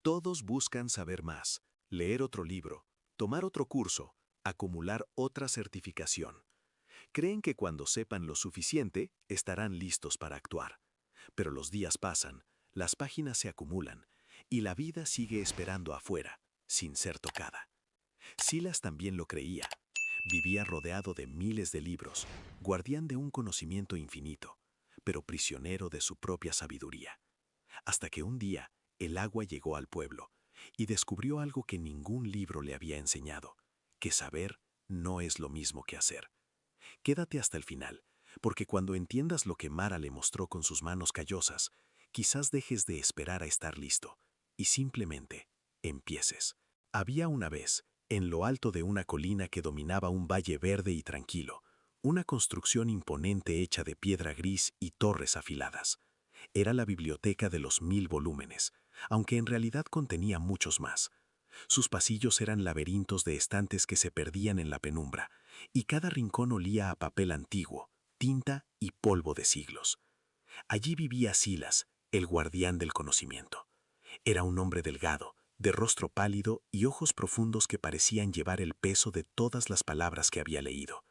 Todos buscan saber más, leer otro libro, tomar otro curso, acumular otra certificación. Creen que cuando sepan lo suficiente, estarán listos para actuar. Pero los días pasan, las páginas se acumulan, y la vida sigue esperando afuera, sin ser tocada. Silas también lo creía. Vivía rodeado de miles de libros, guardián de un conocimiento infinito, pero prisionero de su propia sabiduría. Hasta que un día, el agua llegó al pueblo y descubrió algo que ningún libro le había enseñado, que saber no es lo mismo que hacer. Quédate hasta el final, porque cuando entiendas lo que Mara le mostró con sus manos callosas, quizás dejes de esperar a estar listo y simplemente empieces. Había una vez, en lo alto de una colina que dominaba un valle verde y tranquilo, una construcción imponente hecha de piedra gris y torres afiladas. Era la biblioteca de los 1000 volúmenes, aunque en realidad contenía muchos más. Sus pasillos eran laberintos de estantes que se perdían en la penumbra, y cada rincón olía a papel antiguo, tinta y polvo de siglos. Allí vivía Silas, el guardián del conocimiento. Era un hombre delgado, de rostro pálido y ojos profundos que parecían llevar el peso de todas las palabras que había leído.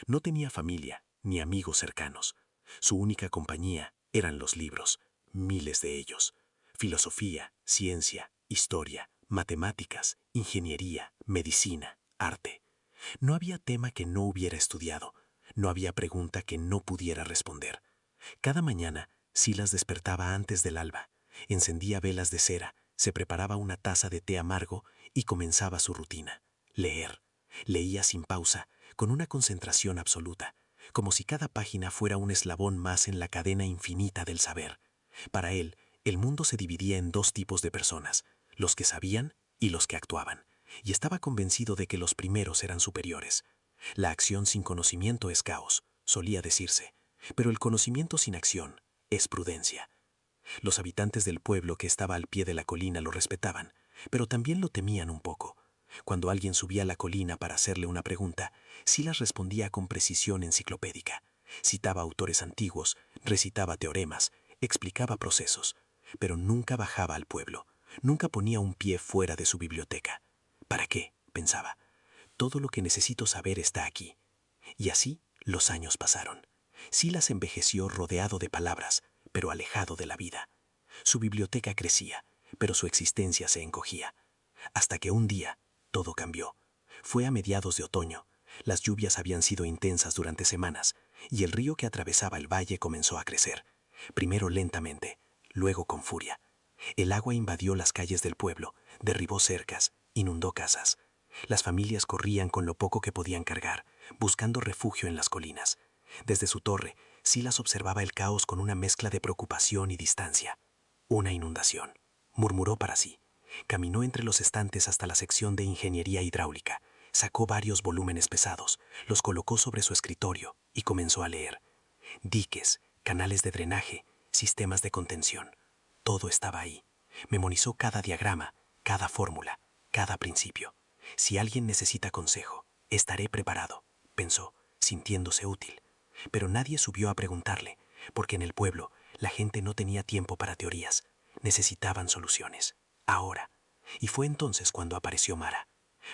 No tenía familia ni amigos cercanos. Su única compañía eran los libros, miles de ellos. Filosofía, ciencia, historia, matemáticas, ingeniería, medicina, arte. No había tema que no hubiera estudiado, no había pregunta que no pudiera responder. Cada mañana, Silas despertaba antes del alba, encendía velas de cera, se preparaba una taza de té amargo y comenzaba su rutina. Leer. Leía sin pausa, con una concentración absoluta, como si cada página fuera un eslabón más en la cadena infinita del saber. Para él, el mundo se dividía en dos tipos de personas, los que sabían y los que actuaban, y estaba convencido de que los primeros eran superiores. La acción sin conocimiento es caos, solía decirse, pero el conocimiento sin acción es prudencia. Los habitantes del pueblo que estaba al pie de la colina lo respetaban, pero también lo temían un poco. Cuando alguien subía a la colina para hacerle una pregunta, Silas respondía con precisión enciclopédica. Citaba autores antiguos, recitaba teoremas, explicaba procesos, pero nunca bajaba al pueblo, nunca ponía un pie fuera de su biblioteca. ¿Para qué?, pensaba. Todo lo que necesito saber está aquí. Y así los años pasaron. Silas envejeció rodeado de palabras, pero alejado de la vida. Su biblioteca crecía, pero su existencia se encogía. Hasta que un día todo cambió. Fue a mediados de otoño. Las lluvias habían sido intensas durante semanas, y el río que atravesaba el valle comenzó a crecer. Primero lentamente, luego con furia. El agua invadió las calles del pueblo, derribó cercas, inundó casas. Las familias corrían con lo poco que podían cargar, buscando refugio en las colinas. Desde su torre, Silas observaba el caos con una mezcla de preocupación y distancia. Una inundación, murmuró para sí. Caminó entre los estantes hasta la sección de ingeniería hidráulica, sacó varios volúmenes pesados, los colocó sobre su escritorio y comenzó a leer. Diques, canales de drenaje, sistemas de contención. Todo estaba ahí. Memorizó cada diagrama, cada fórmula, cada principio. Si alguien necesita consejo, estaré preparado, pensó, sintiéndose útil. Pero nadie subió a preguntarle, porque en el pueblo la gente no tenía tiempo para teorías. Necesitaban soluciones. Ahora. Y fue entonces cuando apareció Mara.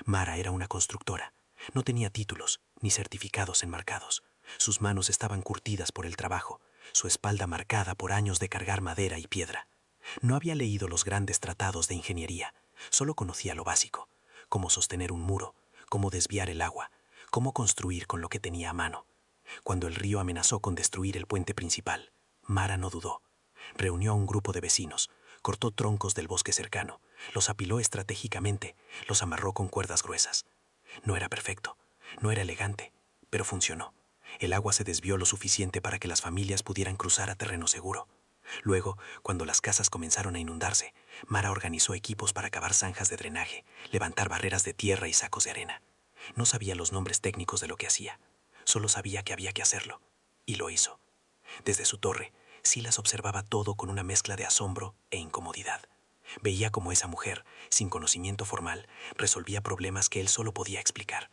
Mara era una constructora. No tenía títulos ni certificados enmarcados. Sus manos estaban curtidas por el trabajo, su espalda marcada por años de cargar madera y piedra. No había leído los grandes tratados de ingeniería, solo conocía lo básico: cómo sostener un muro, cómo desviar el agua, cómo construir con lo que tenía a mano. Cuando el río amenazó con destruir el puente principal, Mara no dudó. Reunió a un grupo de vecinos, cortó troncos del bosque cercano, los apiló estratégicamente, los amarró con cuerdas gruesas. No era perfecto, no era elegante, pero funcionó. El agua se desvió lo suficiente para que las familias pudieran cruzar a terreno seguro. Luego, cuando las casas comenzaron a inundarse, Mara organizó equipos para cavar zanjas de drenaje, levantar barreras de tierra y sacos de arena. No sabía los nombres técnicos de lo que hacía, solo sabía que había que hacerlo, y lo hizo. Desde su torre, Silas observaba todo con una mezcla de asombro e incomodidad. Veía cómo esa mujer, sin conocimiento formal, resolvía problemas que él solo podía explicar.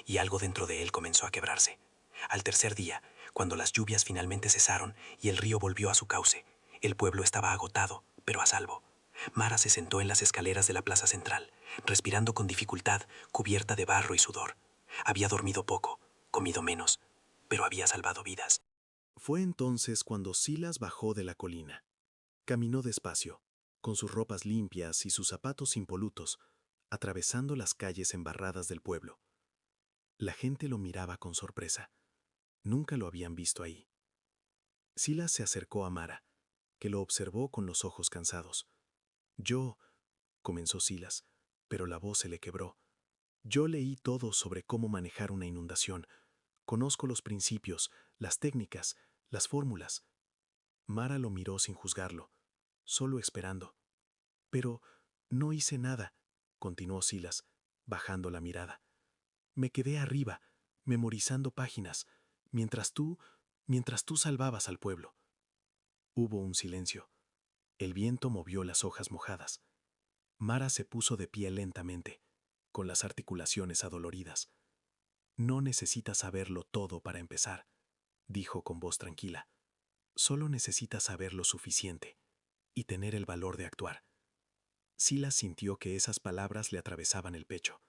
Y algo dentro de él comenzó a quebrarse. Al tercer día, cuando las lluvias finalmente cesaron y el río volvió a su cauce, el pueblo estaba agotado, pero a salvo. Mara se sentó en las escaleras de la plaza central, respirando con dificultad, cubierta de barro y sudor. Había dormido poco, comido menos, pero había salvado vidas. Fue entonces cuando Silas bajó de la colina. Caminó despacio, con sus ropas limpias y sus zapatos impolutos, atravesando las calles embarradas del pueblo. La gente lo miraba con sorpresa. Nunca lo habían visto ahí. Silas se acercó a Mara, que lo observó con los ojos cansados. Yo, comenzó Silas, pero la voz se le quebró. Yo leí todo sobre cómo manejar una inundación. Conozco los principios, las técnicas, las fórmulas. Mara lo miró sin juzgarlo, solo esperando. Pero no hice nada, continuó Silas, bajando la mirada. Me quedé arriba, memorizando páginas, mientras tú salvabas al pueblo. Hubo un silencio. El viento movió las hojas mojadas. Mara se puso de pie lentamente, con las articulaciones adoloridas. No necesitas saberlo todo para empezar, dijo con voz tranquila. Solo necesitas saber lo suficiente y tener el valor de actuar. Silas sintió que esas palabras le atravesaban el pecho.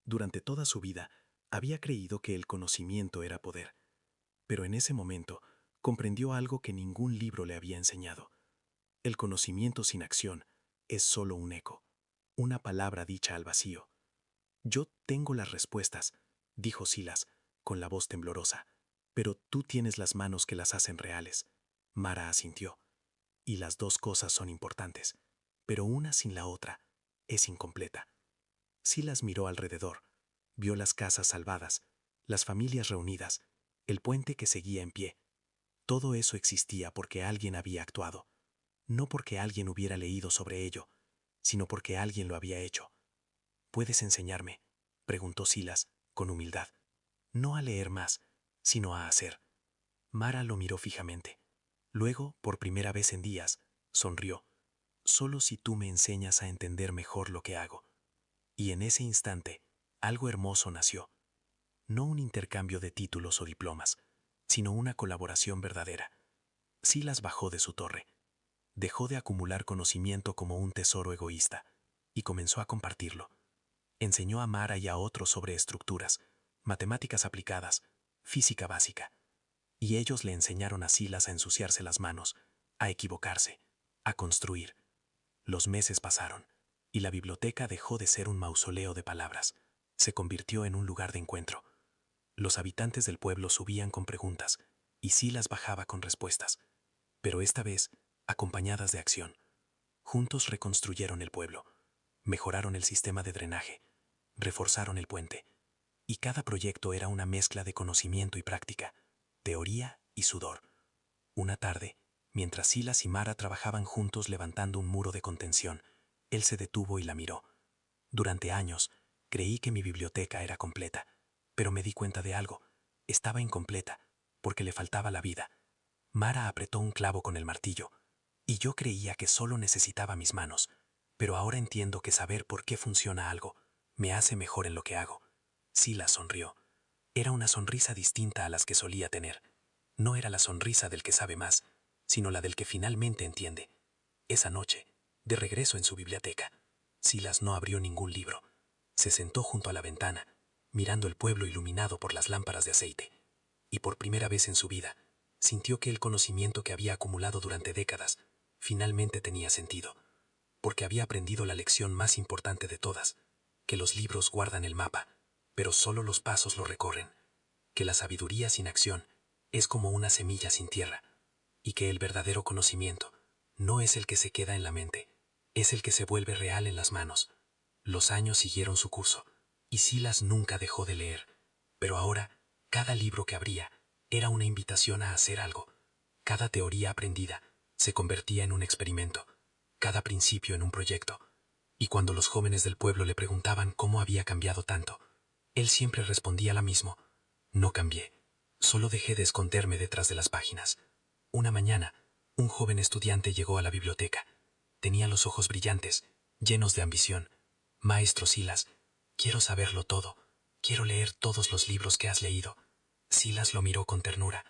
Durante toda su vida había creído que el conocimiento era poder, pero en ese momento comprendió algo que ningún libro le había enseñado. El conocimiento sin acción es solo un eco, una palabra dicha al vacío. Yo tengo las respuestas, dijo Silas, con la voz temblorosa, pero tú tienes las manos que las hacen reales. Mara asintió. Y las dos cosas son importantes, pero una sin la otra es incompleta. Silas miró alrededor, vio las casas salvadas, las familias reunidas, el puente que seguía en pie. Todo eso existía porque alguien había actuado, no porque alguien hubiera leído sobre ello, sino porque alguien lo había hecho. ¿Puedes enseñarme?, preguntó Silas, con humildad. No a leer más, sino a hacer. Mara lo miró fijamente. Luego, por primera vez en días, sonrió. Solo si tú me enseñas a entender mejor lo que hago. Y en ese instante, algo hermoso nació. No un intercambio de títulos o diplomas, sino una colaboración verdadera. Silas bajó de su torre. Dejó de acumular conocimiento como un tesoro egoísta y comenzó a compartirlo. Enseñó a Mara y a otros sobre estructuras, matemáticas aplicadas, física básica. Y ellos le enseñaron a Silas a ensuciarse las manos, a equivocarse, a construir. Los meses pasaron, y la biblioteca dejó de ser un mausoleo de palabras. Se convirtió en un lugar de encuentro. Los habitantes del pueblo subían con preguntas, y Silas bajaba con respuestas, pero esta vez acompañadas de acción. Juntos reconstruyeron el pueblo, mejoraron el sistema de drenaje, reforzaron el puente, y cada proyecto era una mezcla de conocimiento y práctica, teoría y sudor. Una tarde, mientras Silas y Mara trabajaban juntos levantando un muro de contención, él se detuvo y la miró. Durante años, creí que mi biblioteca era completa, pero me di cuenta de algo. Estaba incompleta, porque le faltaba la vida. Mara apretó un clavo con el martillo, y yo creía que solo necesitaba mis manos, pero ahora entiendo que saber por qué funciona algo me hace mejor en lo que hago. Silas sonrió. Era una sonrisa distinta a las que solía tener. No era la sonrisa del que sabe más, sino la del que finalmente entiende. Esa noche, de regreso en su biblioteca, Silas no abrió ningún libro. Se sentó junto a la ventana, mirando el pueblo iluminado por las lámparas de aceite, y por primera vez en su vida, sintió que el conocimiento que había acumulado durante décadas finalmente tenía sentido, porque había aprendido la lección más importante de todas, que los libros guardan el mapa, pero solo los pasos lo recorren, que la sabiduría sin acción es como una semilla sin tierra, y que el verdadero conocimiento no es el que se queda en la mente, es el que se vuelve real en las manos. Los años siguieron su curso, y Silas nunca dejó de leer, pero ahora cada libro que abría era una invitación a hacer algo. Cada teoría aprendida se convertía en un experimento, cada principio en un proyecto. Y cuando los jóvenes del pueblo le preguntaban cómo había cambiado tanto, él siempre respondía lo mismo: no cambié, solo dejé de esconderme detrás de las páginas. Una mañana, un joven estudiante llegó a la biblioteca. Tenía los ojos brillantes, llenos de ambición. Maestro Silas, quiero saberlo todo. Quiero leer todos los libros que has leído. Silas lo miró con ternura.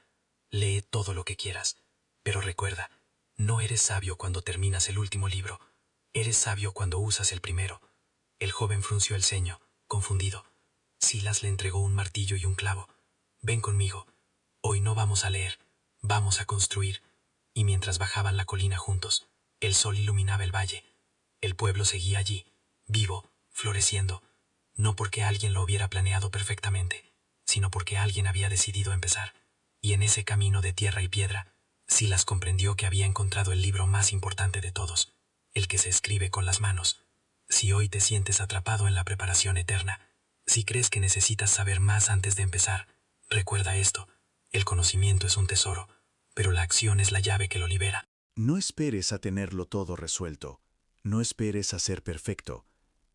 Lee todo lo que quieras, pero recuerda, no eres sabio cuando terminas el último libro. Eres sabio cuando usas el primero. El joven frunció el ceño, confundido. Silas le entregó un martillo y un clavo. Ven conmigo. Hoy no vamos a leer, vamos a construir. Y mientras bajaban la colina juntos, el sol iluminaba el valle. El pueblo seguía allí, vivo, floreciendo, no porque alguien lo hubiera planeado perfectamente, sino porque alguien había decidido empezar. Y en ese camino de tierra y piedra, Silas comprendió que había encontrado el libro más importante de todos, el que se escribe con las manos. Si hoy te sientes atrapado en la preparación eterna, si crees que necesitas saber más antes de empezar, recuerda esto: el conocimiento es un tesoro, pero la acción es la llave que lo libera. No esperes a tenerlo todo resuelto. No esperes a ser perfecto.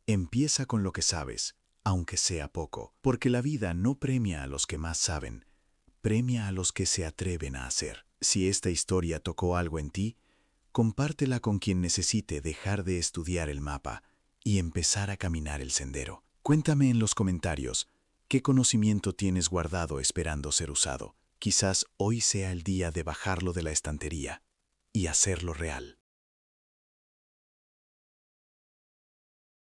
Empieza con lo que sabes, aunque sea poco, porque la vida no premia a los que más saben, premia a los que se atreven a hacer. Si esta historia tocó algo en ti, compártela con quien necesite dejar de estudiar el mapa y empezar a caminar el sendero. Cuéntame en los comentarios qué conocimiento tienes guardado esperando ser usado. Quizás hoy sea el día de bajarlo de la estantería y hacerlo real.